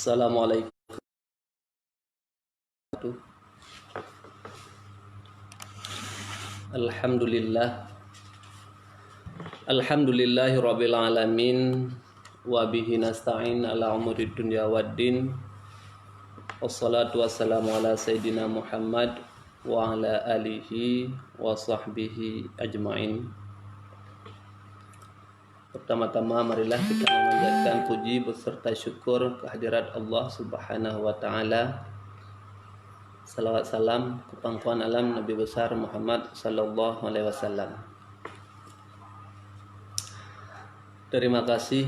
Assalamualaikum. Alhamdulillah. Alhamdulillahirabbil alamin wa bihi nasta'in ala umuri dunya waddin. Wassalatu wassalamu ala sayyidina Muhammad wa ala alihi wa sahbihi ajmain. Pertama-tama marilah kita memanjatkan puji beserta syukur kehadirat Allah Subhanahu wa taala. Salawat salam ke pangkuan alam Nabi besar Muhammad sallallahu alaihi wasallam. Terima kasih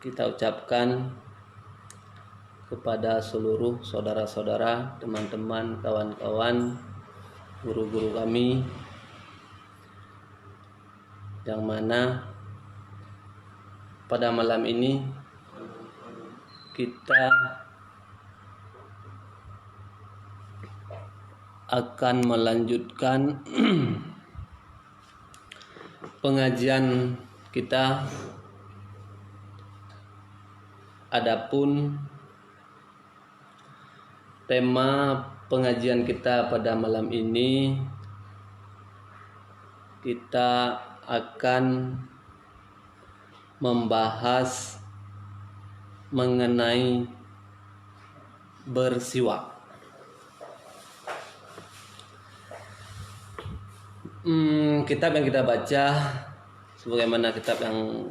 kita ucapkan kepada seluruh saudara-saudara, teman-teman, kawan-kawan, guru-guru kami yang mana pada malam ini kita akan melanjutkan pengajian kita. Adapun tema pengajian kita pada malam ini, kita akan membahas mengenai bersiwak. Kitab yang kita baca sebagaimana kitab yang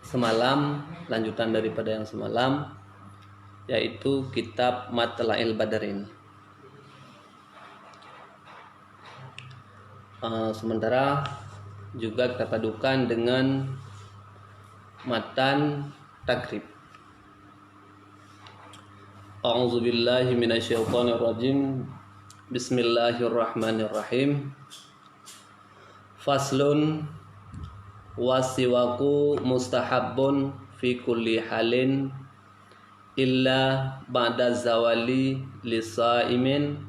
semalam, lanjutan daripada yang semalam, yaitu kitab Matla'il Badrin. Sementara juga kita padukan dengan matan takrib. A'udzubillahi minasyaitonirrajim. Bismillahirrahmanirrahim. Faslun wasiwaku mustahabbun fi kulli halin illa ba'da zawali lisaimin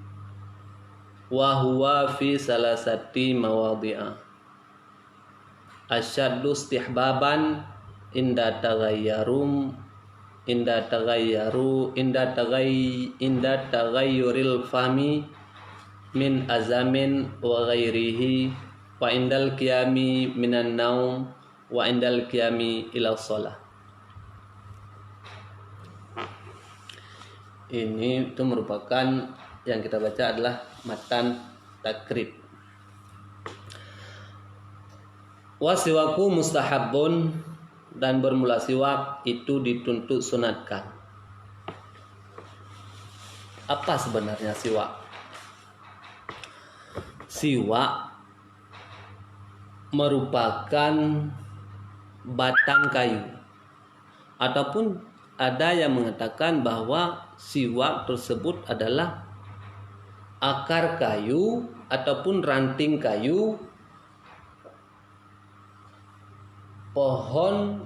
wa huwa fi salasati mawadhi'a. Asyaddu istihbaban inda taghayyuril fahmi min azamin wa ghairihi wa indal qiyami minan naum wa indal qiyami ila shalah. Ini itu merupakan yang kita baca adalah matan takrib. Wasiwaku mustahabun, dan bermula siwak itu dituntut sunatkan. Apa sebenarnya siwak? Siwak merupakan batang kayu, ataupun ada yang mengatakan bahwa siwak tersebut adalah akar kayu ataupun ranting kayu pohon,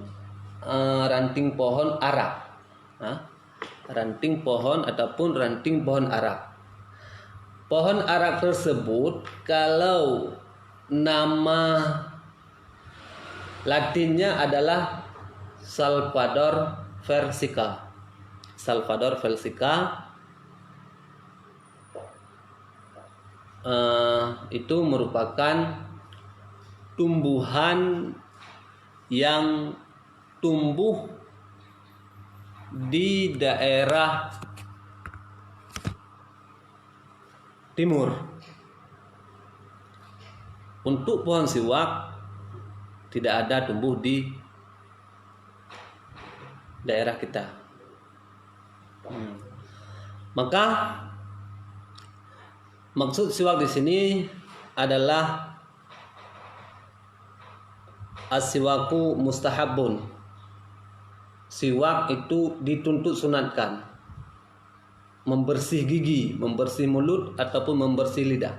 ranting pohon Arab, ranting pohon ataupun ranting pohon Arab. Pohon Arab tersebut kalau nama Latinnya adalah Salvador versica. Salvador versica itu merupakan tumbuhan yang tumbuh di daerah timur. Untuk pohon siwak tidak ada tumbuh di daerah kita. Maka maksud siwak di sini adalah as-siwaku mustahabun. Siwak itu dituntut sunatkan. Membersih gigi, membersih mulut ataupun membersih lidah.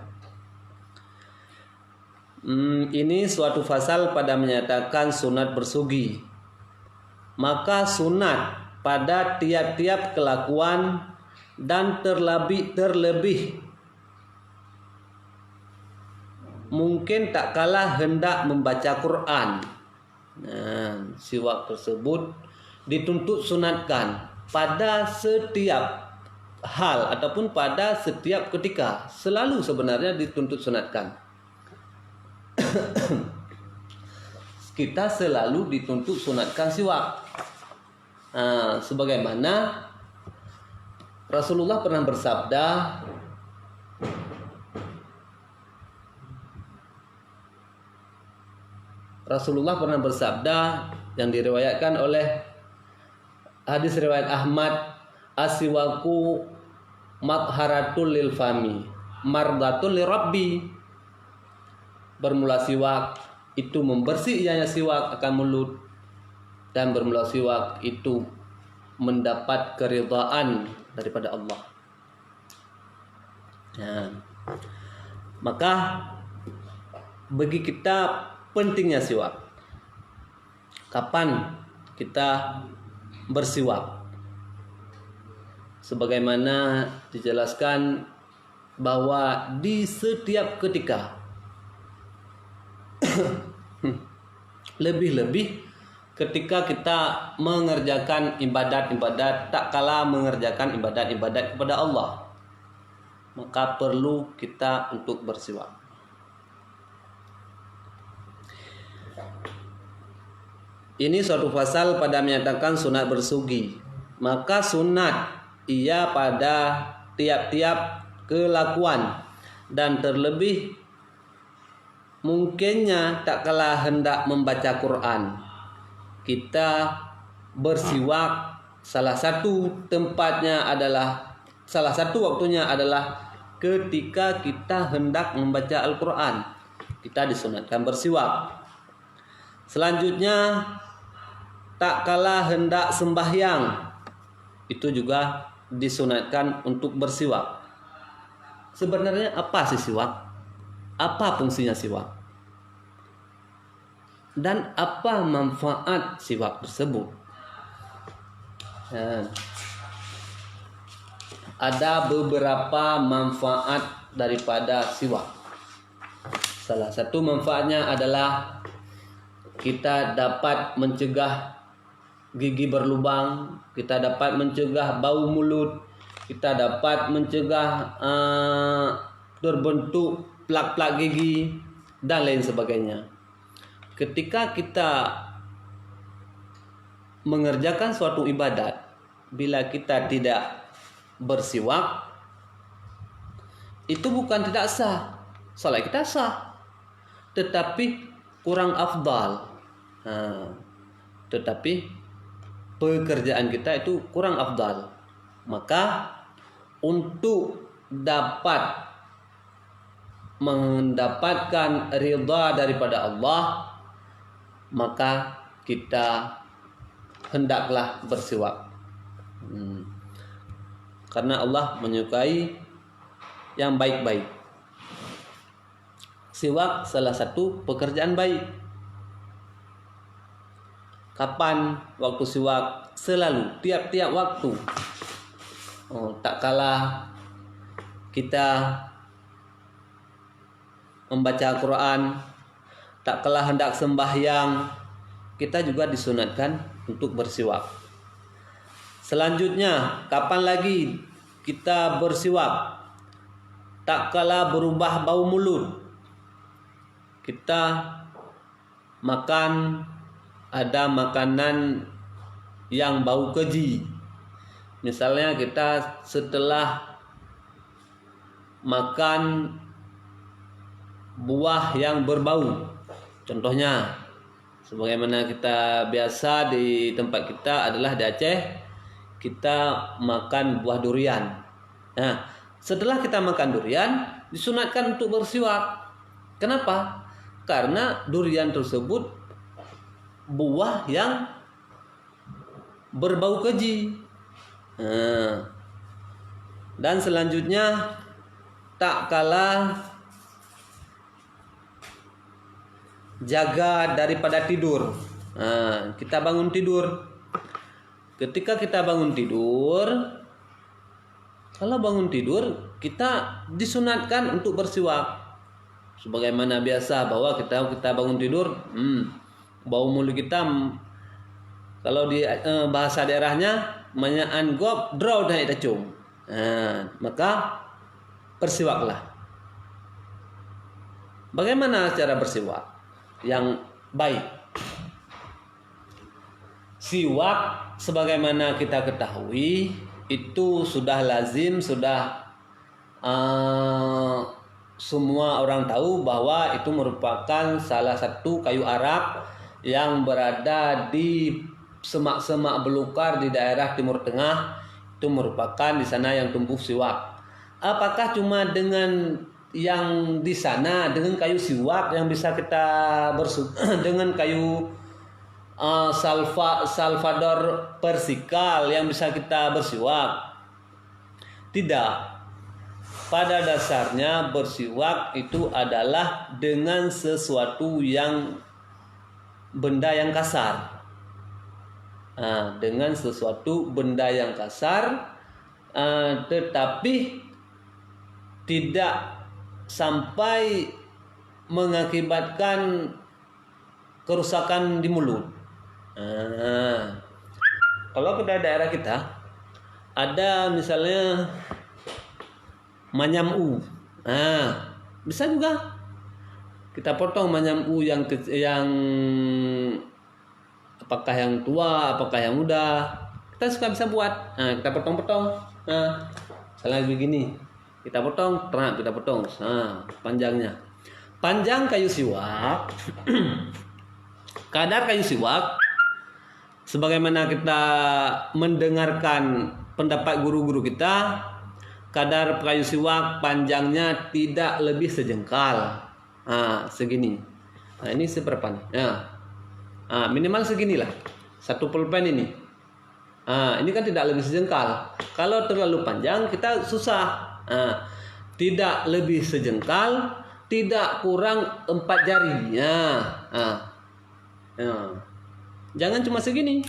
Ini suatu fasal pada menyatakan sunat bersugi. Maka sunat pada tiap-tiap kelakuan dan terlebih mungkin tak kalah hendak membaca Quran. Siwak tersebut dituntut sunatkan pada setiap hal ataupun pada setiap ketika, selalu sebenarnya dituntut sunatkan. Kita selalu dituntut sunatkan siwak. Sebagaimana Rasulullah pernah bersabda, yang diriwayatkan oleh hadis riwayat Ahmad, asiwaku matharatul lil fami mardatul li rabbi. Bermula siwak itu membersih ianya siwak akan mulut, dan bermula siwak itu mendapat keridhaan daripada Allah. Maka bagi kita pentingnya siwak. Kapan kita bersiwak? Sebagaimana dijelaskan bahwa di setiap ketika, lebih-lebih ketika kita mengerjakan ibadat-ibadat, tak kalah mengerjakan ibadat-ibadat kepada Allah, maka perlu kita untuk bersiwak. Ini suatu pasal pada menyatakan sunat bersugi. Maka sunat ia pada tiap-tiap kelakuan, dan terlebih mungkinnya tak kalah hendak membaca Quran, kita bersiwak. Salah satu waktunya adalah ketika kita hendak membaca Al-Quran, kita disunatkan bersiwak. Selanjutnya, tak kalah hendak sembahyang, itu juga disunatkan untuk bersiwak. Sebenarnya apa sih siwak? Apa fungsinya siwak? Dan apa manfaat siwak tersebut? Ada beberapa manfaat daripada siwak. Salah satu manfaatnya adalah kita dapat mencegah gigi berlubang, kita dapat mencegah bau mulut, kita dapat mencegah terbentuk plak-plak gigi dan lain sebagainya. Ketika kita mengerjakan suatu ibadat, bila kita tidak bersiwak, itu bukan tidak sah, salat kita sah, tetapi kurang afdal. Tetapi pekerjaan kita itu kurang afdal. Maka untuk dapat mendapatkan ridha daripada Allah, maka kita hendaklah bersiwak. Karena Allah menyukai yang baik-baik. Siwak salah satu pekerjaan baik. Kapan waktu siwak? Selalu, tiap-tiap waktu. Tak kalah kita membaca Al-Quran, tak kalah hendak sembahyang, kita juga disunatkan untuk bersiwak. Selanjutnya, kapan lagi kita bersiwak? Tak kalah berubah bau mulut. Kita makan, ada makanan yang bau keji. Misalnya kita setelah makan buah yang berbau. Contohnya, sebagaimana kita biasa di tempat kita adalah di Aceh, kita makan buah durian. Nah, setelah kita makan durian, disunatkan untuk bersiwak. Kenapa? Karena durian tersebut buah yang berbau keji. Dan selanjutnya, tak kalah jaga daripada tidur. Kita bangun tidur. Ketika kita bangun tidur, kalau bangun tidur, kita disunatkan untuk bersiwak. Sebagaimana biasa bahwa kita bangun tidur, bau mulut kita Kalau di bahasa daerahnya menyaan gop draw dan itacung. Maka bersiwaklah. Bagaimana cara bersiwak yang baik? Siwak sebagaimana kita ketahui itu sudah lazim, sudah semua orang tahu bahwa itu merupakan salah satu kayu Arab yang berada di semak-semak belukar di daerah Timur Tengah. Itu merupakan di sana yang tumbuh siwak. Apakah cuma dengan yang di sana dengan kayu siwak yang bisa kita dengan kayu Salvador persikal yang bisa kita bersiwak? Tidak. Pada dasarnya bersiwak itu adalah dengan sesuatu yang benda yang kasar. Dengan sesuatu benda yang kasar, tetapi tidak sampai mengakibatkan kerusakan di mulut. Kalau ke daerah kita ada misalnya manyam u, bisa juga kita potong manyam u yang apakah yang tua, apakah yang muda, kita suka bisa buat. Kita potong-potong. Misalnya begini, kita potong, kita potong. Panjangnya, panjang kayu siwak, kadar kayu siwak. Sebagaimana kita mendengarkan pendapat guru-guru kita, kadar kayu siwak panjangnya tidak lebih sejengkal. Segini. Ini seperpan. Minimal seginilah. Satu pulpen ini. Ini kan tidak lebih sejengkal. Kalau terlalu panjang kita susah. Tidak lebih sejengkal, tidak kurang 4 jari. Jangan cuma segini.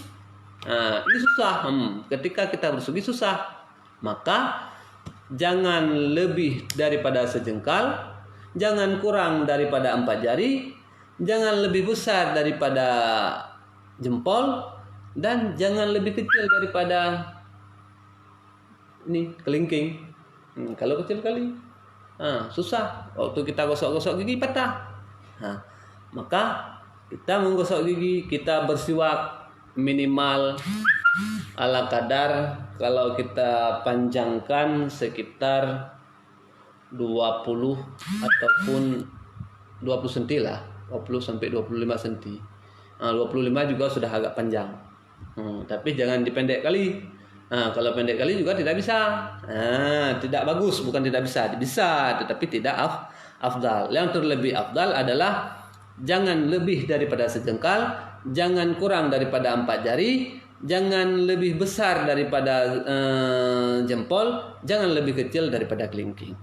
Ini susah. Ketika kita bersugi susah. Maka jangan lebih daripada sejengkal, jangan kurang daripada 4 jari, jangan lebih besar daripada jempol, dan jangan lebih kecil daripada ini kelingking. Kalau kecil kali susah. Waktu kita gosok-gosok gigi patah. Maka kita menggosok gigi, kita bersiwak minimal ala kadar, kalau kita panjangkan sekitar 20 ataupun 20 cm lah, 20 sampai 25 cm. 25 juga sudah agak panjang. Tapi jangan dipendek kali. Kalau pendek kali juga tidak bisa. Tidak bagus, bukan tidak bisa, bisa, tetapi tidak afdal. Yang terlebih afdal adalah jangan lebih daripada sejengkal, jangan kurang daripada 4 jari, jangan lebih besar daripada jempol, jangan lebih kecil daripada kelingking.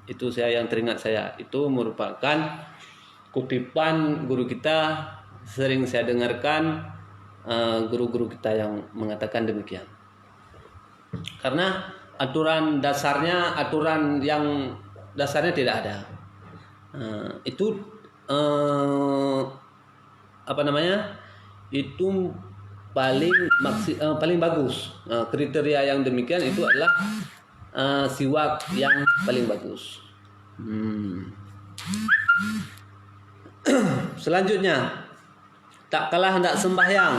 Itu saya yang teringat saya. Itu merupakan kutipan guru kita, sering saya dengarkan guru-guru kita yang mengatakan demikian. Karena aturan yang dasarnya tidak ada. Itu itu paling bagus. Kriteria yang demikian itu adalah siwak yang paling bagus. Selanjutnya, tak kalah hendak sembahyang.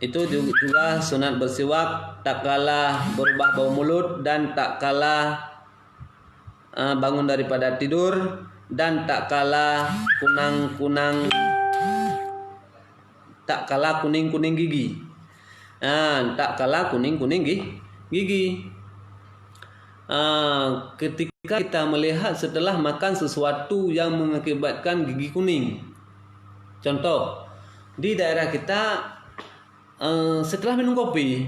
Itu juga sunat bersiwak, tak kalah berubah bau mulut, dan tak kalah bangun daripada tidur, dan tak kalah kuning-kuning gigi. Tak kalah kuning-kuning gigi. Ketika kita melihat setelah makan sesuatu yang mengakibatkan gigi kuning. Contoh, di daerah kita setelah minum kopi,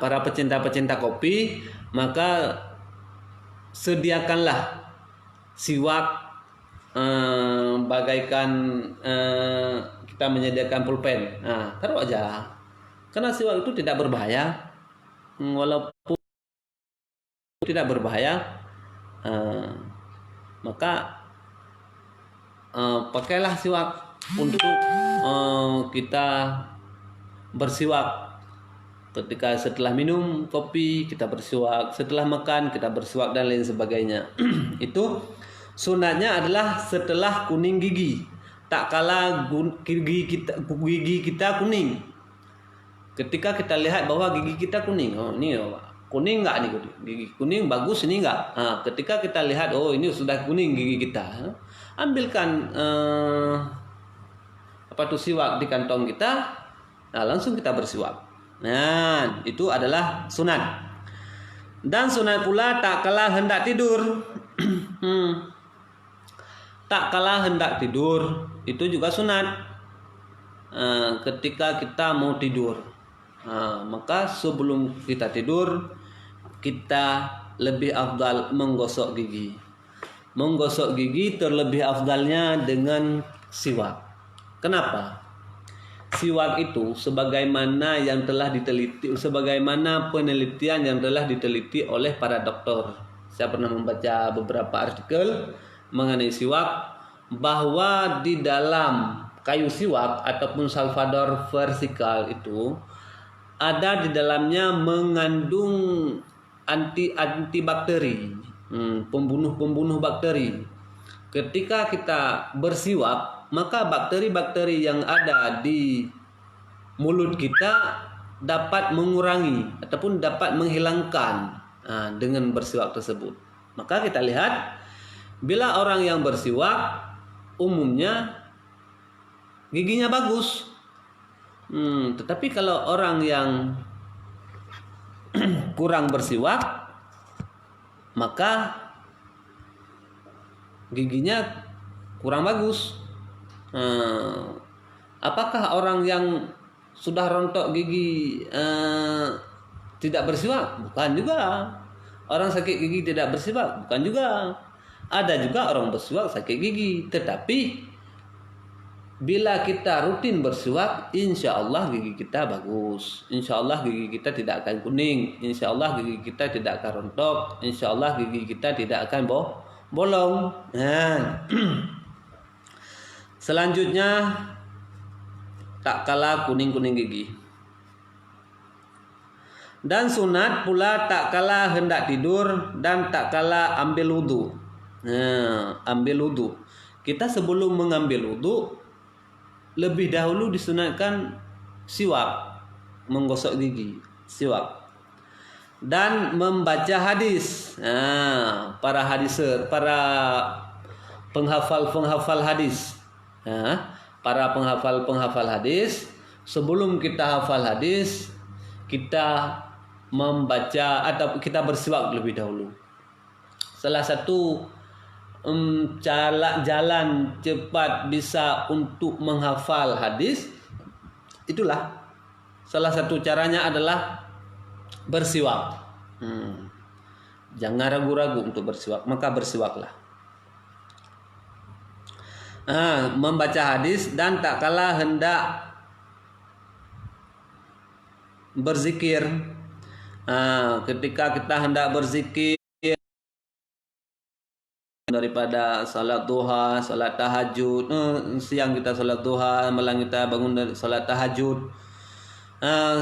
para pecinta-pecinta kopi, maka sediakanlah siwak bagaikan kita menyediakan pulpen. Taruh aja, karena siwak itu tidak berbahaya. Walaupun tidak berbahaya, maka pakailah siwak untuk kita bersiwak. Ketika setelah minum kopi kita bersiwak, setelah makan kita bersiwak dan lain sebagainya. Itu sunatnya adalah setelah kuning gigi. Tak kala gigi kita kuning. Ketika kita lihat bahwa gigi kita kuning, oh ini kuning enggak nih gigi kuning bagus ini enggak. Nah, ketika kita lihat oh ini sudah kuning gigi kita, ambilkan siwak di kantong kita, nah langsung kita bersiwak. Nah, itu adalah sunat. Dan sunat pula tak kala hendak tidur. Tak kala hendak tidur itu juga sunat. Ketika kita mau tidur, maka sebelum kita tidur kita lebih afdal menggosok gigi. Menggosok gigi terlebih afdalnya dengan siwak. Kenapa? Siwak itu sebagaimana penelitian yang telah diteliti oleh para dokter. Saya pernah membaca beberapa artikel mengenai siwak, bahwa di dalam kayu siwak ataupun salvador vertikal itu ada di dalamnya mengandung antibakteri, pembunuh bakteri. Ketika kita bersiwak, maka bakteri-bakteri yang ada di mulut kita dapat mengurangi ataupun dapat menghilangkan dengan bersiwak tersebut. Maka kita lihat bila orang yang bersiwak umumnya giginya bagus. Tetapi kalau orang yang kurang bersiwak maka giginya kurang bagus. Apakah orang yang sudah rontok gigi tidak bersiwak? Bukan juga. Orang sakit gigi tidak bersiwak? Bukan juga. Ada juga orang bersiwak sakit gigi. Tetapi bila kita rutin bersiwak, insya Allah gigi kita bagus. Insya Allah gigi kita tidak akan kuning. Insya Allah gigi kita tidak akan rontok. Insya Allah gigi kita tidak akan bolong. Selanjutnya tak kala kuning-kuning gigi. Dan sunat pula tak kala hendak tidur dan tak kala ambil wudu. Ambil wudu. Kita sebelum mengambil wudu lebih dahulu disunatkan siwak, menggosok gigi, siwak. Dan membaca hadis. Para penghafal hadis. Para penghafal hadis, sebelum kita hafal hadis kita membaca atau kita bersiwak lebih dahulu. Salah satu jalan cepat bisa untuk menghafal hadis itulah salah satu caranya adalah bersiwak. Jangan ragu-ragu untuk bersiwak, maka bersiwaklah. Membaca hadis dan tak kala hendak berzikir. Ketika kita hendak berzikir daripada salat duha, salat tahajud, siang kita salat duha, malam kita bangun dari salat tahajud.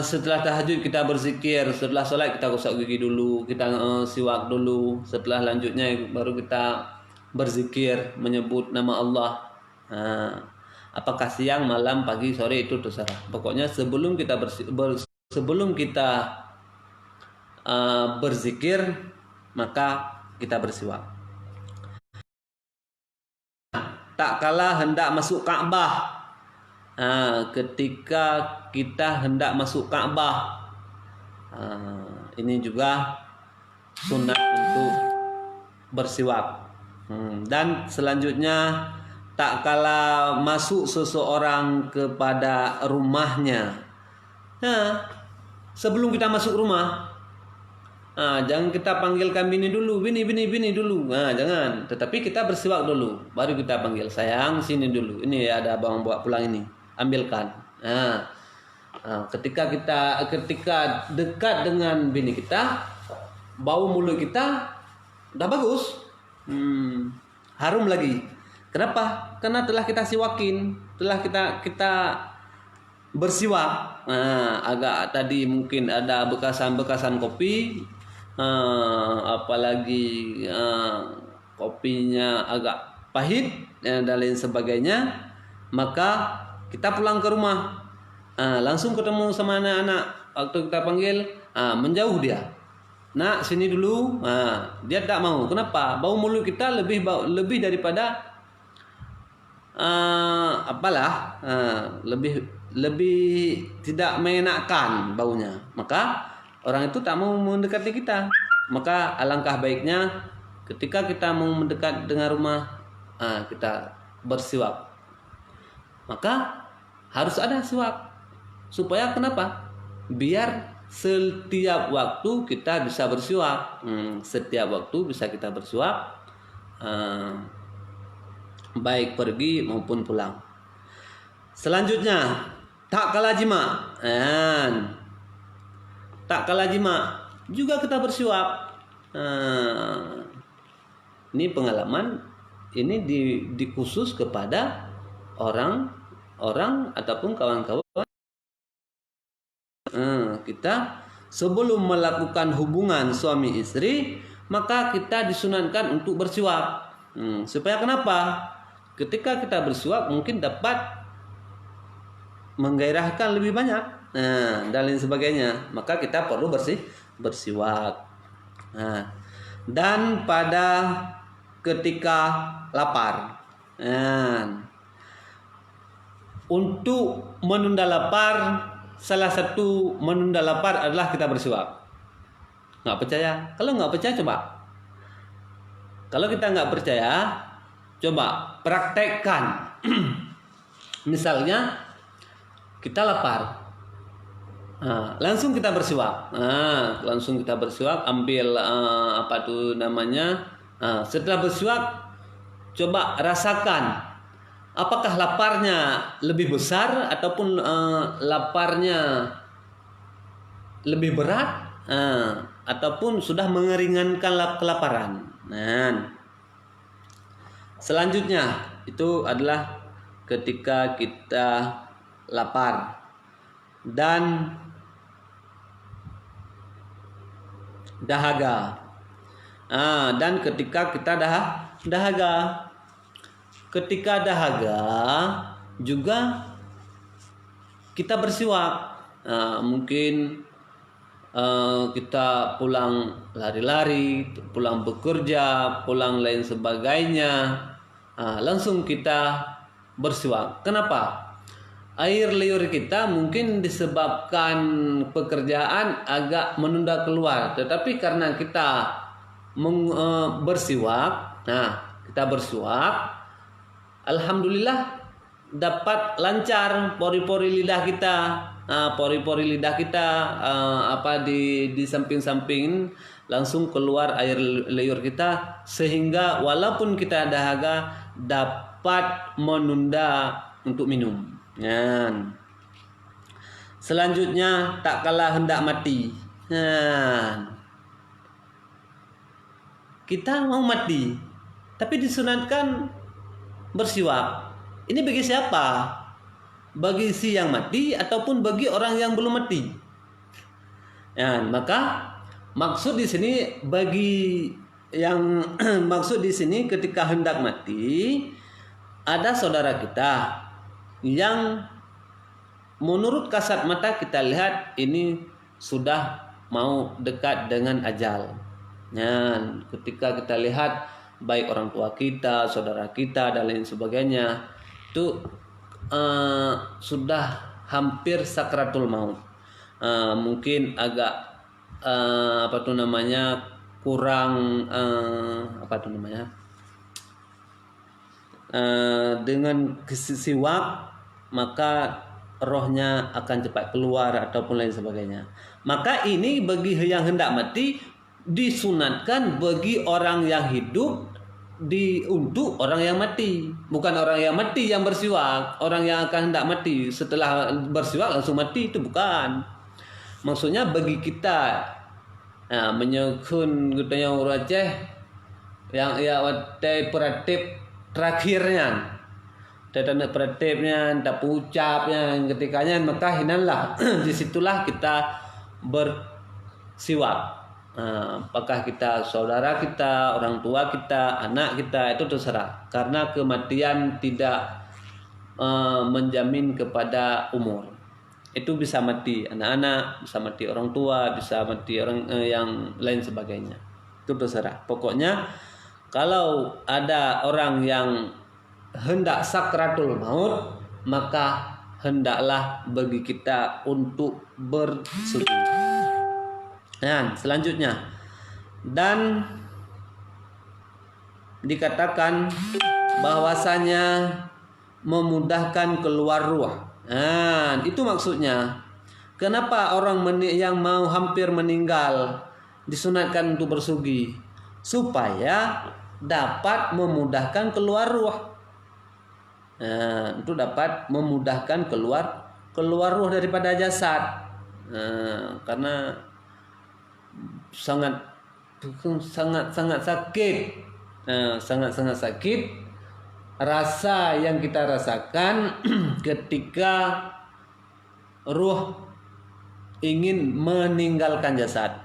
Setelah tahajud kita berzikir, setelah salat kita gosok gigi dulu, kita siwak dulu, setelah lanjutnya baru kita berzikir menyebut nama Allah. Apakah siang, malam, pagi, sore itu terserah. Pokoknya sebelum kita berzikir maka kita bersiwak. Tak kala hendak masuk Ka'bah. Ketika kita hendak masuk Ka'bah, ini juga sunat untuk bersiwak. Dan selanjutnya tak kala masuk seseorang kepada rumahnya. Sebelum kita masuk rumah, jangan kita panggilkan bini dulu, bini dulu. Jangan. Tetapi kita bersiwak dulu, baru kita panggil, sayang sini dulu. Ini ada abang bawa pulang ini, ambilkan. Ketika dekat dengan bini kita, bau mulut kita udah bagus, harum lagi. Kenapa? Karena telah kita siwakin, telah kita bersiwak. Agak tadi mungkin ada bekasan-bekasan kopi, apalagi kopinya agak pahit dan lain sebagainya, maka kita pulang ke rumah, langsung ketemu sama anak-anak. Waktu kita panggil, menjauh dia. Nak, sini dulu. Dia tak mau. Kenapa? Bau mulut kita lebih daripada lebih tidak mengenakan baunya. Maka orang itu tak mau mendekati kita. Maka alangkah baiknya ketika kita mau mendekat dengan rumah, kita bersiwak. Maka harus ada siwak. Supaya kenapa? Biar setiap waktu kita bisa bersiwak. Setiap waktu bisa kita bersiwak, baik pergi maupun pulang. Selanjutnya, tak kalah jima. Tak kalah jima juga kita bersiwak. Ini pengalaman, ini dikhusus kepada orang ataupun kawan-kawan. Kita sebelum melakukan hubungan suami istri, maka kita disunatkan untuk bersiwak. Supaya kenapa? Ketika kita bersiwak mungkin dapat menggairahkan lebih banyak, dan lain sebagainya. Maka kita perlu bersiwak. Dan pada ketika lapar, untuk menunda lapar, salah satu menunda lapar adalah kita bersiwak. Nggak percaya? Kalau nggak percaya coba. Kalau kita nggak percaya, coba praktekkan. Misalnya kita lapar, langsung kita bersiwak. Langsung kita bersiwak, ambil setelah bersiwak, coba rasakan. Apakah laparnya lebih besar ataupun laparnya lebih berat, ataupun sudah mengeringankan kelaparan. Selanjutnya itu adalah ketika kita lapar dan dahaga. Dan ketika kita dahaga. Ketika dahaga juga kita bersiwak. Mungkin kita pulang lari-lari, pulang bekerja, pulang lain sebagainya, langsung kita bersiwak. Kenapa? Air liur kita mungkin disebabkan pekerjaan agak menunda keluar, tetapi karena kita bersiwak, kita bersiwak, alhamdulillah dapat lancar pori-pori lidah kita. Pori-pori lidah kita di samping-samping langsung keluar air liur kita, sehingga walaupun kita dahaga dapat menunda untuk minum. Selanjutnya, tak kalah hendak mati. Kita mau mati, tapi disunatkan bersiwak. Ini bagi siapa? Bagi si yang mati ataupun bagi orang yang belum mati? Maka maksud di sini maksud di sini ketika hendak mati, ada saudara kita yang menurut kasat mata kita lihat ini sudah mau dekat dengan ajal. Ketika kita lihat baik orang tua kita, saudara kita dan lain sebagainya, itu sudah hampir sakratul maut. Mungkin agak kurang dengan siwak, maka rohnya akan cepat keluar ataupun lain sebagainya. Maka ini bagi yang hendak mati disunatkan bagi orang yang hidup, untuk orang yang mati, bukan orang yang mati yang bersiwak. Orang yang akan hendak mati setelah bersiwak langsung mati, itu bukan. Maksudnya bagi kita menyekun gutanya uraceh yang ia watai peratip terakhirnya, tanda pretipnya, tak ucapnya, ketikanya maka hinanlah disitulah kita bersiwak. Apakah kita saudara kita, orang tua kita, anak kita, itu terserah. Karena kematian tidak menjamin kepada umur. Itu bisa mati anak-anak, bisa mati orang tua, bisa mati orang yang lain sebagainya. Itu terserah. Pokoknya kalau ada orang yang hendak sakratul maut, maka hendaklah bagi kita untuk bersuci. Nah, selanjutnya, dan dikatakan bahwasanya memudahkan keluar ruh. Nah, itu maksudnya. Kenapa orang yang mau hampir meninggal disunatkan untuk bersugi? Supaya dapat memudahkan keluar ruh. Nah, itu dapat memudahkan keluar ruh daripada jasad. Karena sangat sakit, sangat sakit rasa yang kita rasakan ketika ruh ingin meninggalkan jasad.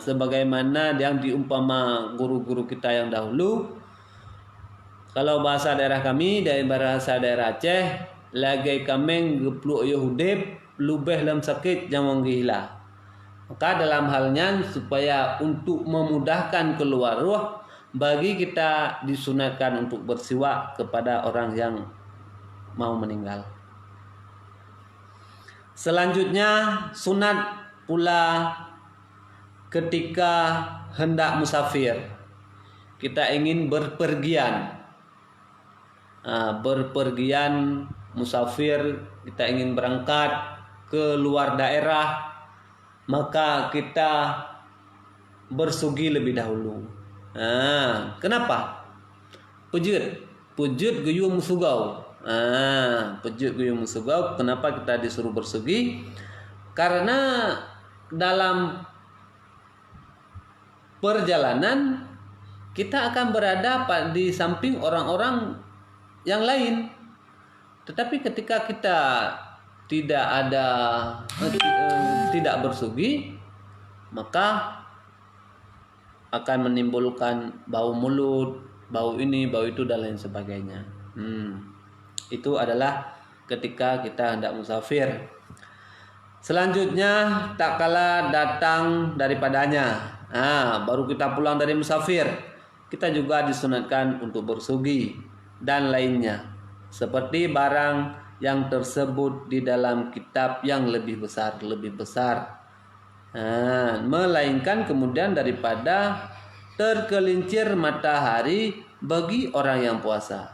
Sebagaimana yang diumpama guru-guru kita yang dahulu, kalau bahasa daerah kami, dari bahasa daerah Aceh, lagai kameng gepluk yahudib lubeh lam sakit jangan gila. Maka dalam halnya supaya untuk memudahkan keluar ruh, bagi kita disunatkan untuk bersiwak kepada orang yang mau meninggal. Selanjutnya sunat pula ketika hendak musafir. Kita ingin berpergian. Berpergian musafir, kita ingin berangkat ke luar daerah, maka kita bersugi lebih dahulu. Kenapa? Pujut guyung musugau. Pujut guyung musugau. Kenapa kita disuruh bersugi? Karena dalam perjalanan kita akan berada di samping orang-orang yang lain. Tetapi ketika kita tidak bersugi, maka akan menimbulkan bau mulut, bau ini, bau itu, dan lain sebagainya. Itu adalah ketika kita hendak musafir. Selanjutnya, tak kala datang daripadanya. Baru kita pulang dari musafir, kita juga disunatkan untuk bersugi dan lainnya, seperti barang yang tersebut di dalam kitab yang lebih besar, melainkan kemudian daripada tergelincir matahari bagi orang yang puasa.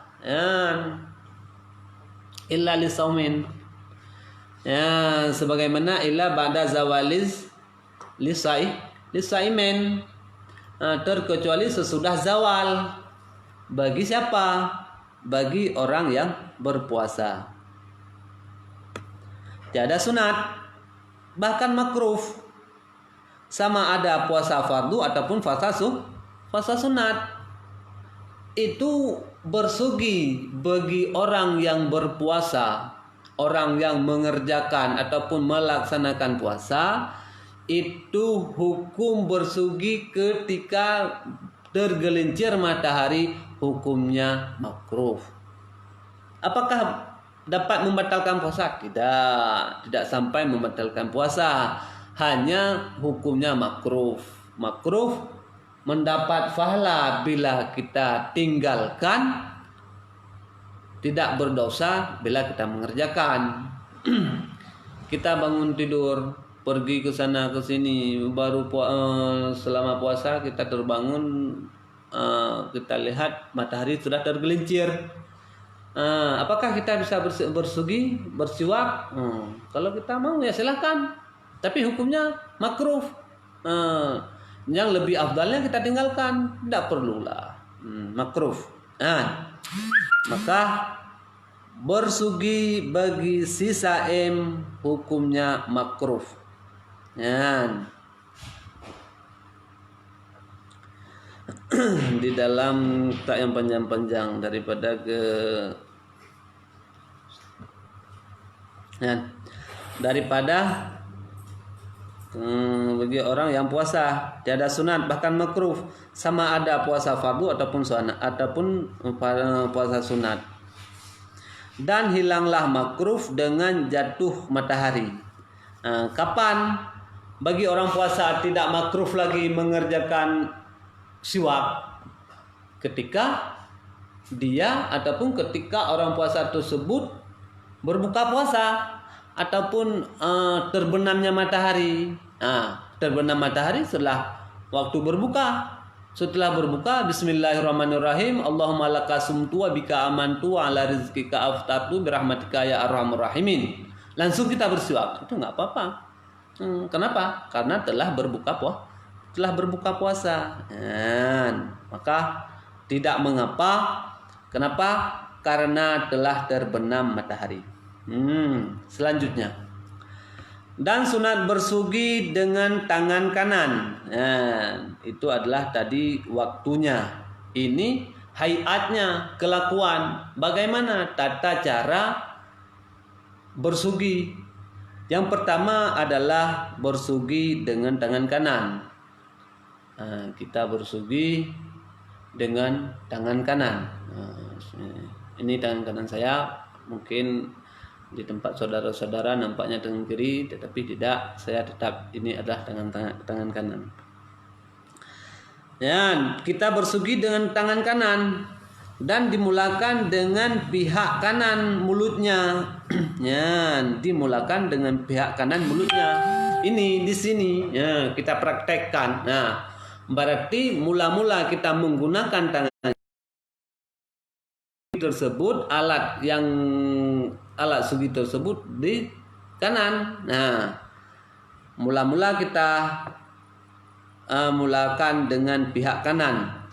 Illa lisaumin. Sebagaimana illa ba'da zawalis lisaimen. Terkecuali sesudah zawal. Bagi siapa? Bagi orang yang berpuasa. Tiada sunat, bahkan makruh. Sama ada puasa fardu ataupun puasa sunat. Itu bersugi bagi orang yang berpuasa, orang yang mengerjakan ataupun melaksanakan puasa, itu hukum bersugi ketika tergelincir matahari, hukumnya makruh. Apakah dapat membatalkan puasa? Tidak sampai membatalkan puasa, hanya hukumnya makruh. Makruh mendapat pahala bila kita tinggalkan, tidak berdosa bila kita mengerjakan. Kita bangun tidur, pergi ke sana ke sini, baru selama puasa kita terbangun, kita lihat matahari sudah tergelincir. Apakah kita bisa bersugi, bersiwak? Kalau kita mau ya silahkan, tapi hukumnya makruh. Yang lebih afdalnya kita tinggalkan, tidak perlulah, makruh. Maka bersugi bagi si saim hukumnya makruh. Di dalam tak yang panjang-panjang daripada ke Ya. Daripada bagi orang yang puasa tiada sunat bahkan makruh, sama ada puasa fardu ataupun sunat ataupun puasa sunat. Dan hilanglah makruh dengan jatuh matahari. Kapan bagi orang puasa tidak makruh lagi mengerjakan siwak? Ketika dia ataupun ketika orang puasa tersebut berbuka puasa ataupun terbenamnya matahari. Terbenam matahari setelah waktu berbuka. Setelah berbuka, bismillahirrahmanirrahim. Allahumma laka sumtu wa bika amantu wa ala rizqika aftartu birahmatika ya arhamar rahimin. Langsung kita bersiwak. Itu enggak apa-apa. Kenapa? Karena telah berbuka puasa. Maka tidak mengapa. Kenapa? Karena telah terbenam matahari. Selanjutnya, dan sunat bersugi dengan tangan kanan. Itu adalah tadi waktunya. Ini hayatnya, kelakuan. Bagaimana tata cara bersugi? Yang pertama adalah bersugi dengan tangan kanan. Kita bersugi dengan tangan kanan. Ini tangan kanan saya, mungkin di tempat saudara-saudara nampaknya tangan kiri, tetapi tidak, saya tetap ini adalah tangan kanan. Dan kita bersugi dengan tangan kanan dan dimulakan dengan pihak kanan mulutnya. Dimulakan dengan pihak kanan mulutnya. Ini di sini kita praktekkan. Berarti mula-mula kita menggunakan tangan tersebut, alat sugi tersebut di kanan. Mula-mula kita mulakan dengan pihak kanan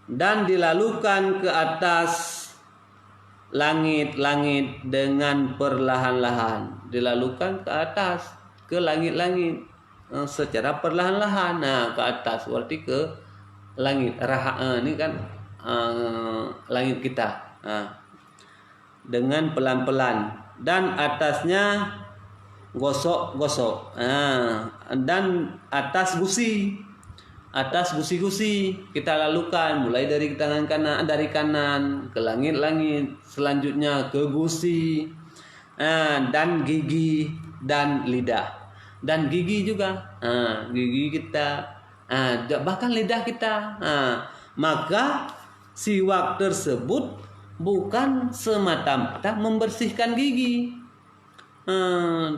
dan dilalukan ke atas langit-langit dengan perlahan-lahan. Dilalukan ke atas, ke langit-langit secara perlahan-lahan. Ke atas berarti ke langit. Ini kan langit kita. Dengan pelan-pelan, dan atasnya gosok-gosok. Dan atas gusi-gusi kita lalukan, mulai dari tangan kanan, dari kanan ke langit-langit, selanjutnya ke gusi, dan gigi dan lidah, dan gigi juga, gigi kita, bahkan lidah kita. Maka siwak tersebut bukan semata-mata membersihkan gigi,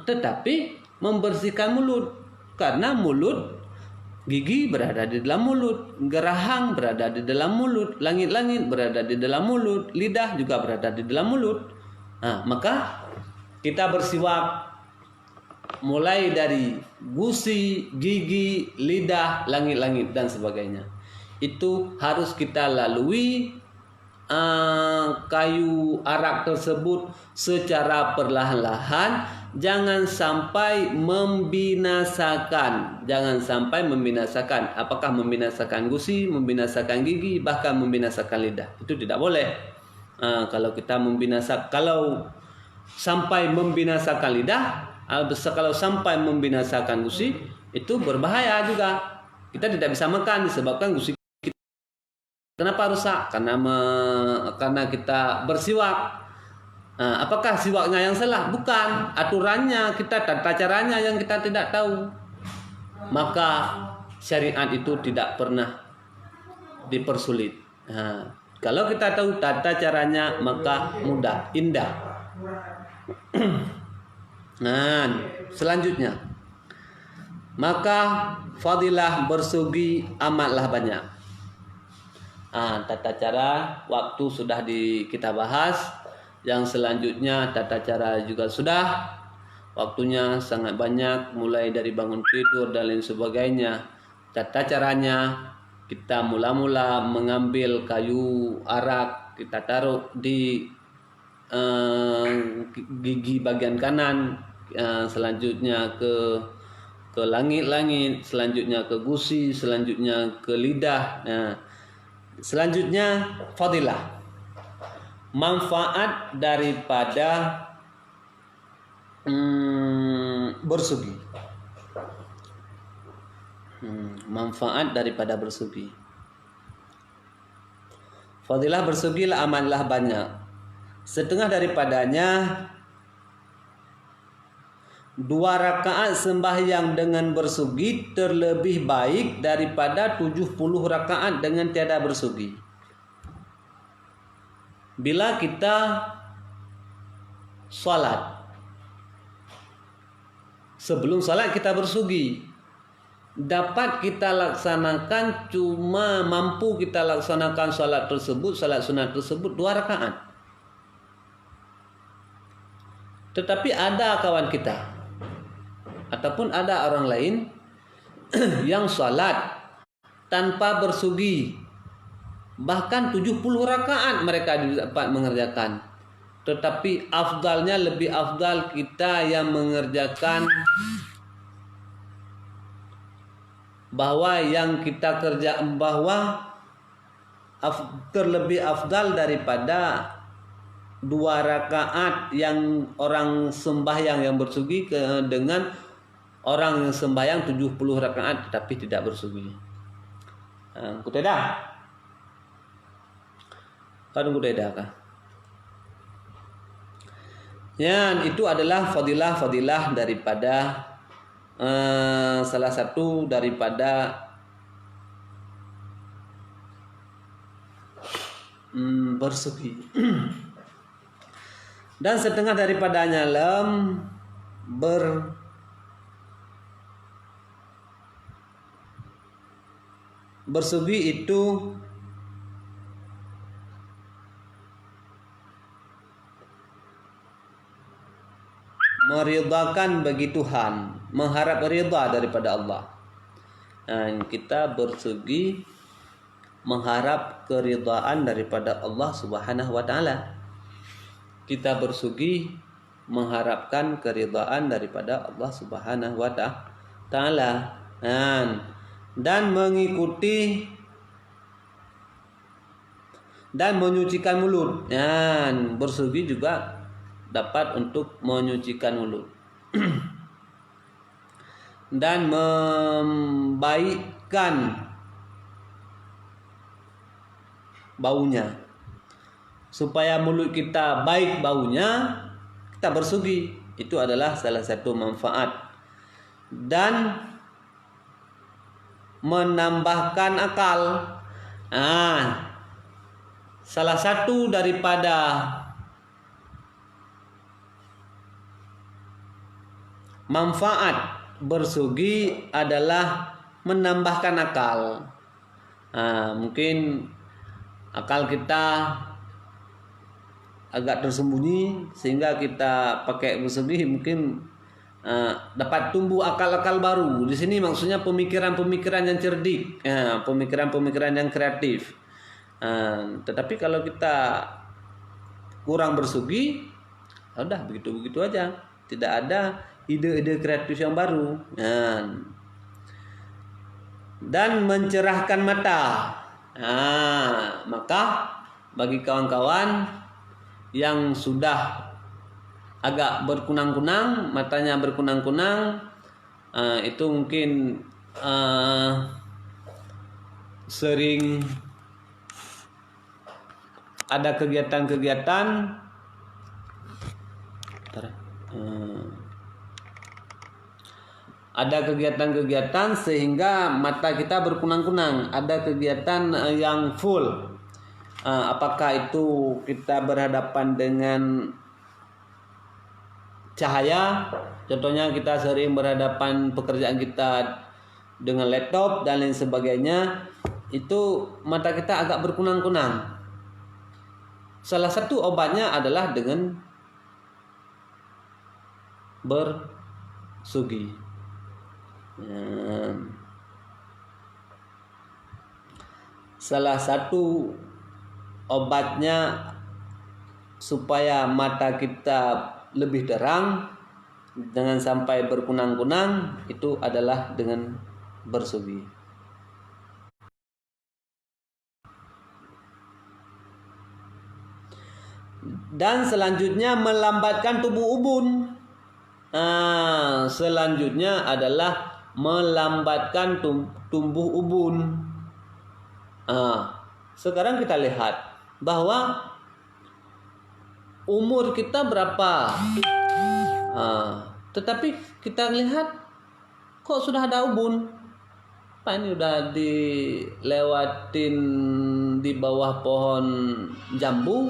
tetapi membersihkan mulut. Karena gigi berada di dalam mulut, gerahang berada di dalam mulut, langit-langit berada di dalam mulut, lidah juga berada di dalam mulut. Maka kita bersiwak mulai dari gusi, gigi, lidah, langit-langit dan sebagainya. Itu harus kita lalui kayu arak tersebut secara perlahan-lahan. Jangan sampai membinasakan. Apakah membinasakan gusi, membinasakan gigi, bahkan membinasakan lidah. Itu tidak boleh. Kalau sampai membinasakan lidah, kalau sampai membinasakan gusi, itu berbahaya juga. Kita tidak bisa makan disebabkan gusi. Kenapa rusak? Karena kita bersiwak. Apakah siwaknya yang salah? Bukan. Aturannya kita, tata caranya yang kita tidak tahu. Maka syariat itu tidak pernah dipersulit. Kalau kita tahu tata caranya, maka mudah, indah. Selanjutnya, maka fadilah bersugi amatlah banyak. Tata cara waktu sudah kita bahas. Yang selanjutnya tata cara juga sudah. Waktunya sangat banyak, mulai dari bangun tidur dan lain sebagainya. Tata caranya, kita mula-mula mengambil kayu arak, kita taruh di gigi bagian kanan, selanjutnya ke langit-langit, selanjutnya ke gusi, selanjutnya ke lidah. Selanjutnya fadilah, manfaat daripada bersugi. Manfaat daripada bersugi. Fadilah bersugi lah amanlah banyak. Setengah daripadanya 2 rakaat sembahyang dengan bersugi terlebih baik daripada 70 rakaat dengan tiada bersugi. Bila kita salat, sebelum salat kita bersugi, dapat kita laksanakan, cuma mampu kita laksanakan salat tersebut, salat sunat tersebut 2 rakaat. Tetapi ada kawan kita ataupun ada orang lain yang salat tanpa bersugi, bahkan 70 rakaat mereka dapat mengerjakan. Tetapi afdalnya, lebih afdal kita yang mengerjakan, bahwa yang kita kerja, bahwa terlebih afdal daripada 2 rakaat yang orang sembahyang yang bersugi dengan orang yang sembahyang 70 rakaat tetapi tidak bersugi. Kuteda? Kan kuteda kah? Ya, itu adalah fadilah daripada salah satu daripada bersugi. Dan setengah daripadanya bersugi itu meridhakan bagi Tuhan, mengharap ridha daripada Allah. Kita bersugi mengharap keridhaan daripada Allah Subhanahu wa taala. Kita bersugi mengharapkan keridhaan daripada Allah Subhanahu wa taala. Dan mengikuti dan menyucikan mulut. Bersugi juga dapat untuk menyucikan mulut dan membaikkan baunya. Supaya mulut kita baik baunya, kita bersugi. Itu adalah salah satu manfaat. Dan menambahkan akal. Salah satu daripada manfaat bersugi adalah menambahkan akal. Mungkin akal kita agak tersembunyi, sehingga kita pakai bersugi mungkin dapat tumbuh akal-akal baru. Di sini maksudnya pemikiran-pemikiran yang cerdik, pemikiran-pemikiran yang kreatif. Tetapi kalau kita kurang bersugi, udah begitu-begitu aja, tidak ada ide-ide kreatif yang baru. Dan mencerahkan mata. Maka bagi kawan-kawan yang sudah agak berkunang-kunang, matanya berkunang-kunang, itu mungkin sering ada kegiatan-kegiatan sehingga mata kita berkunang-kunang. Ada kegiatan yang full, apakah itu kita berhadapan dengan cahaya, contohnya kita sering berhadapan pekerjaan kita dengan laptop dan lain sebagainya, itu mata kita agak berkunang-kunang. Salah satu obatnya adalah dengan bersugi. Salah satu obatnya supaya mata kita lebih terang, jangan sampai berkunang-kunang, itu adalah dengan bersugi. Dan selanjutnya melambatkan tubuh ubun. Selanjutnya adalah melambatkan tumbuh ubun. Sekarang kita lihat bahwa umur kita berapa, tetapi kita lihat kok sudah ada ubun. Pak, ini udah dilewatin di bawah pohon jambu,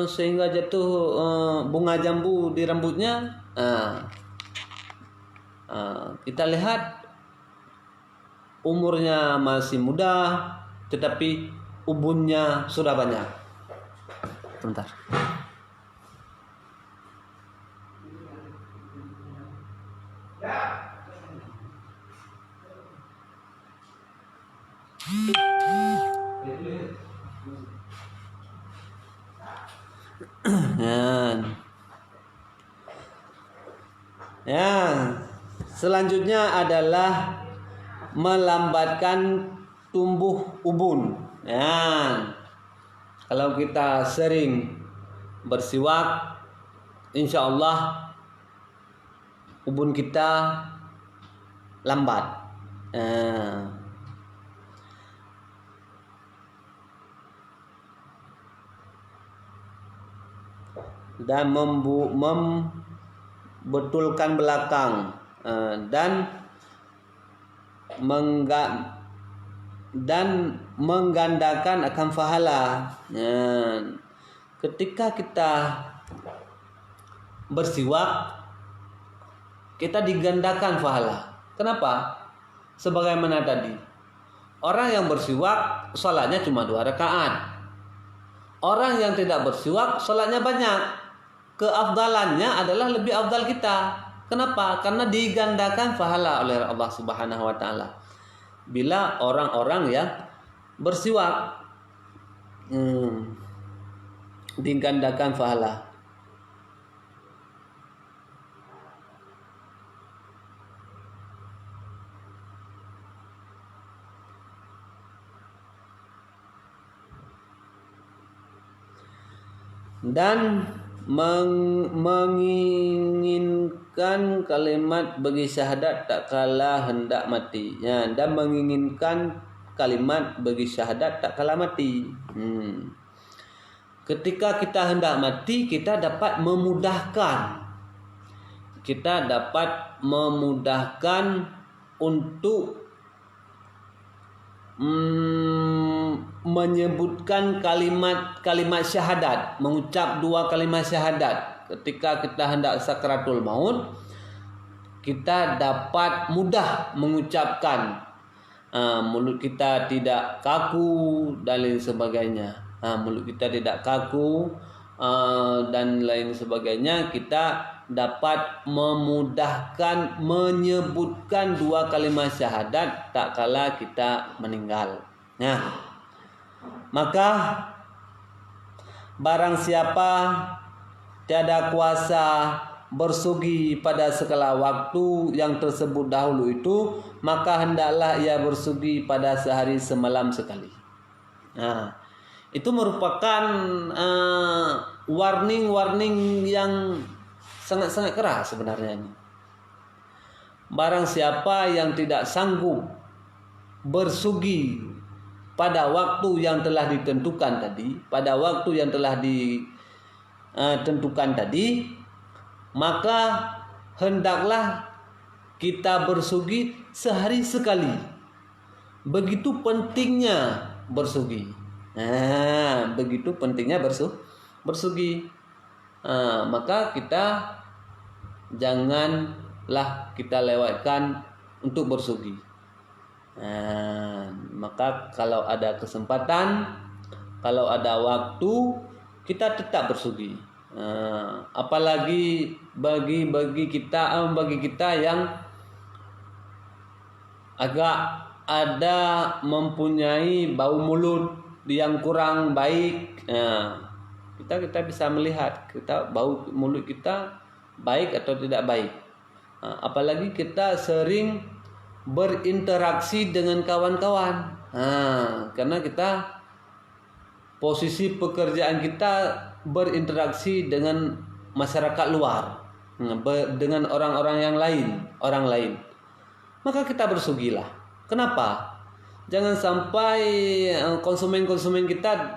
sehingga jatuh bunga jambu di rambutnya. Kita lihat umurnya masih muda, tetapi ubunnya sudah banyak. Bentar. Selanjutnya adalah melambatkan tumbuh ubun. Kalau kita sering bersiwak, insya Allah ubun kita lambat. Dan membetulkan belakang, dan menggandakan akan pahala. Ketika kita bersiwak, kita digandakan pahala. Kenapa? Sebagaimana tadi, orang yang bersiwak salatnya cuma 2 rakaat. Orang yang tidak bersiwak salatnya banyak. Keafdalannya adalah lebih afdal kita. Kenapa? Karena digandakan pahala oleh Allah Subhanahu wa taala. Bila orang-orang yang bersiwak digandakan pahala. Dan menginginkan kalimat bagi syahadat tak kala hendak mati. Dan menginginkan kalimat bagi syahadat tak kala mati. Ketika kita hendak mati, kita dapat memudahkan. Kita dapat memudahkan untuk menyebutkan kalimat syahadat, mengucap 2 kalimat syahadat. Ketika kita hendak sakratul maut, kita dapat mudah mengucapkan, mulut kita tidak kaku dan lain sebagainya. Mulut kita tidak kaku dan lain sebagainya. Kita dapat memudahkan menyebutkan 2 kalimat syahadat tak kala kita meninggal. Maka barang siapa tiada kuasa bersugi pada segala waktu yang tersebut dahulu itu, maka hendaklah ia bersugi pada sehari semalam sekali. Itu merupakan warning yang sangat-sangat keras sebenarnya ini. Barang siapa yang tidak sanggup bersugi pada waktu yang telah ditentukan tadi, maka hendaklah kita bersugi sehari sekali. Begitu pentingnya bersugi. Begitu pentingnya bersugi. Maka kita janganlah kita lewatkan untuk bersugi. Maka kalau ada kesempatan, kalau ada waktu, kita tetap bersugi. Apalagi bagi kita yang agak ada mempunyai bau mulut yang kurang baik. Kita bisa melihat bau mulut kita baik atau tidak baik. Apalagi kita sering berinteraksi dengan kawan-kawan. Karena posisi pekerjaan kita berinteraksi dengan masyarakat luar. dengan orang-orang yang lain, orang lain, maka kita bersugilah. Kenapa? Jangan sampai konsumen-konsumen kita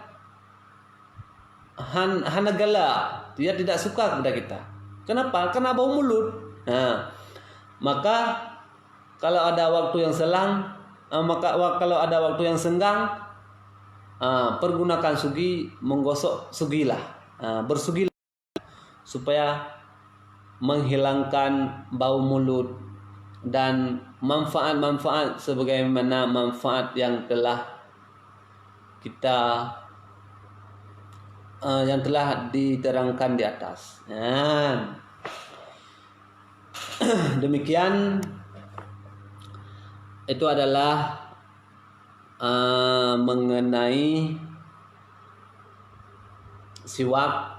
hanagala, dia tidak suka kepada kita. Kenapa? Karena bau mulut. Nah, maka kalau ada waktu yang kalau ada waktu yang senggang, pergunakan sugi, menggosok sugilah, bersugilah supaya menghilangkan bau mulut dan manfaat-manfaat sebagaimana manfaat yang telah kita yang telah diterangkan di atas. Demikian itu adalah mengenai siwak.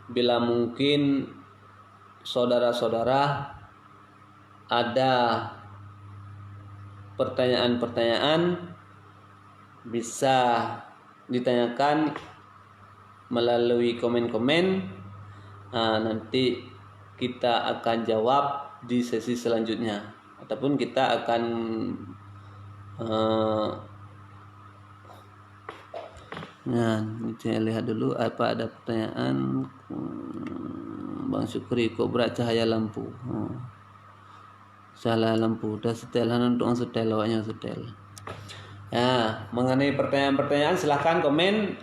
Bila mungkin saudara-saudara ada pertanyaan-pertanyaan, bisa ditanyakan melalui komen-komen. Nanti kita akan jawab di sesi selanjutnya, ataupun kita akan saya lihat dulu apa ada pertanyaan. Bang Syukri, kok berat cahaya lampu? Salah lampu, dah setelan untuk setel, awaknya setel. Mengenai pertanyaan-pertanyaan silahkan komen.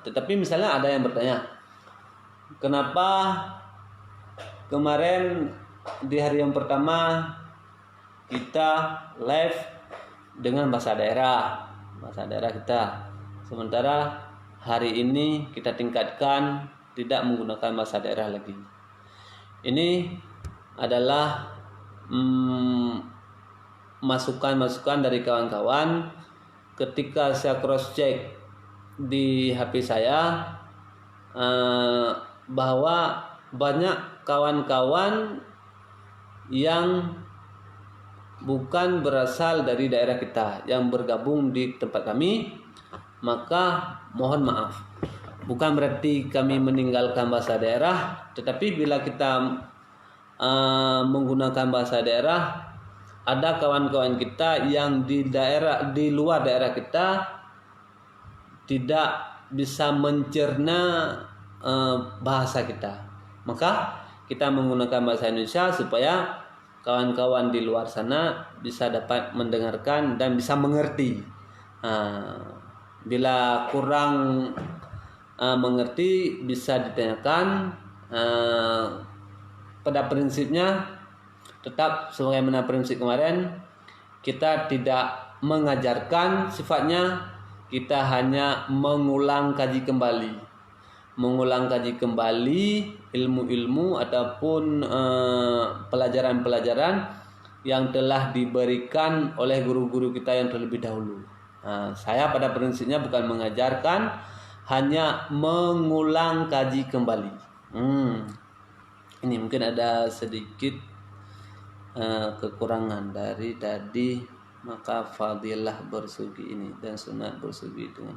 Tetapi misalnya ada yang bertanya, kenapa kemarin di hari yang pertama kita live dengan bahasa daerah kita, sementara hari ini kita tingkatkan tidak menggunakan bahasa daerah lagi. Ini adalah masukan-masukan dari kawan-kawan ketika saya cross check di HP saya, bahwa banyak kawan-kawan yang bukan berasal dari daerah kita yang bergabung di tempat kami. Maka mohon maaf, bukan berarti kami meninggalkan bahasa daerah, tetapi bila kita menggunakan bahasa daerah, ada kawan-kawan kita yang di luar daerah kita tidak bisa mencerna bahasa kita. Maka kita menggunakan bahasa Indonesia supaya kawan-kawan di luar sana bisa dapat mendengarkan dan bisa mengerti. Bila kurang mengerti bisa ditanyakan. Pada prinsipnya tetap sebagaimana prinsip kemarin, kita tidak mengajarkan, sifatnya kita hanya mengulang kaji kembali ilmu-ilmu ataupun pelajaran-pelajaran yang telah diberikan oleh guru-guru kita yang terlebih dahulu. Saya pada prinsipnya bukan mengajarkan, hanya mengulang kaji kembali. Ini mungkin ada sedikit kekurangan dari tadi. Maka fadilah bersugi ini dan sunat bersugi dengan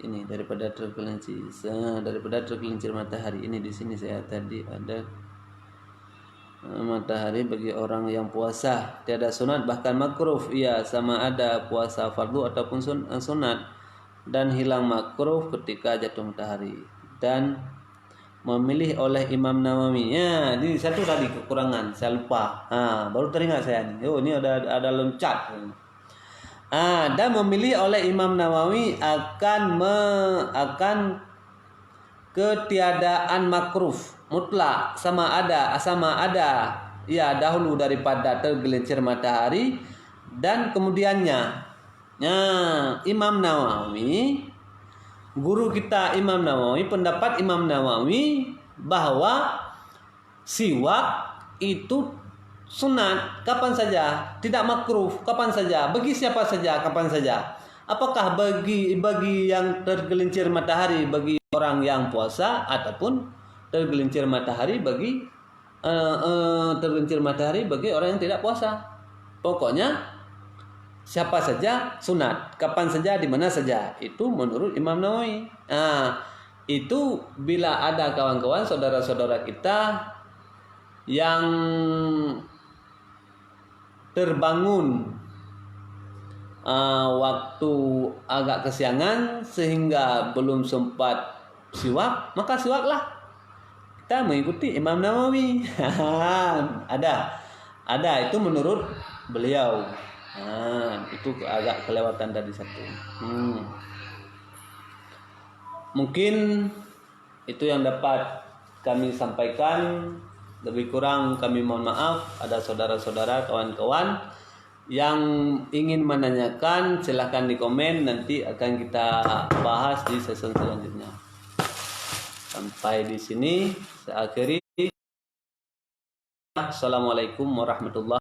ini daripada tergelincir matahari. Ini di sini saya tadi ada matahari bagi orang yang puasa tiada sunat bahkan makruh. Iya, sama ada puasa fardu ataupun sunat, dan hilang makruh ketika jatuh matahari. Dan memilih oleh Imam Nawawi. Ini satu tadi kekurangan, saya lupa. Baru teringat saya nih. Ini ada loncat. Dan memilih oleh Imam Nawawi akan ketiadaan makruh mutlak sama ada ya dahulu daripada tergelincir matahari dan kemudiannya. Imam Nawawi, guru kita Imam Nawawi, pendapat Imam Nawawi bahwa siwak itu sunat kapan saja, tidak makruh kapan saja, bagi siapa saja kapan saja. Apakah bagi yang tergelincir matahari bagi orang yang puasa, ataupun tergelincir matahari bagi orang yang tidak puasa. Pokoknya siapa saja sunat, kapan saja, di mana saja. Itu menurut Imam Nawawi. Nah, itu bila ada kawan-kawan saudara-saudara kita yang terbangun waktu agak kesiangan sehingga belum sempat siwak, maka siwaklah. Kita mengikuti Imam Nawawi. ada itu menurut beliau. Itu agak kelewatan tadi satu. Mungkin itu yang dapat kami sampaikan. Lebih kurang kami mohon maaf. Ada saudara-saudara, kawan-kawan yang ingin menanyakan, silahkan di komen. Nanti akan kita bahas di sesi selanjutnya. Sampai di sini saya akhiri. Assalamualaikum warahmatullahi wabarakatuh.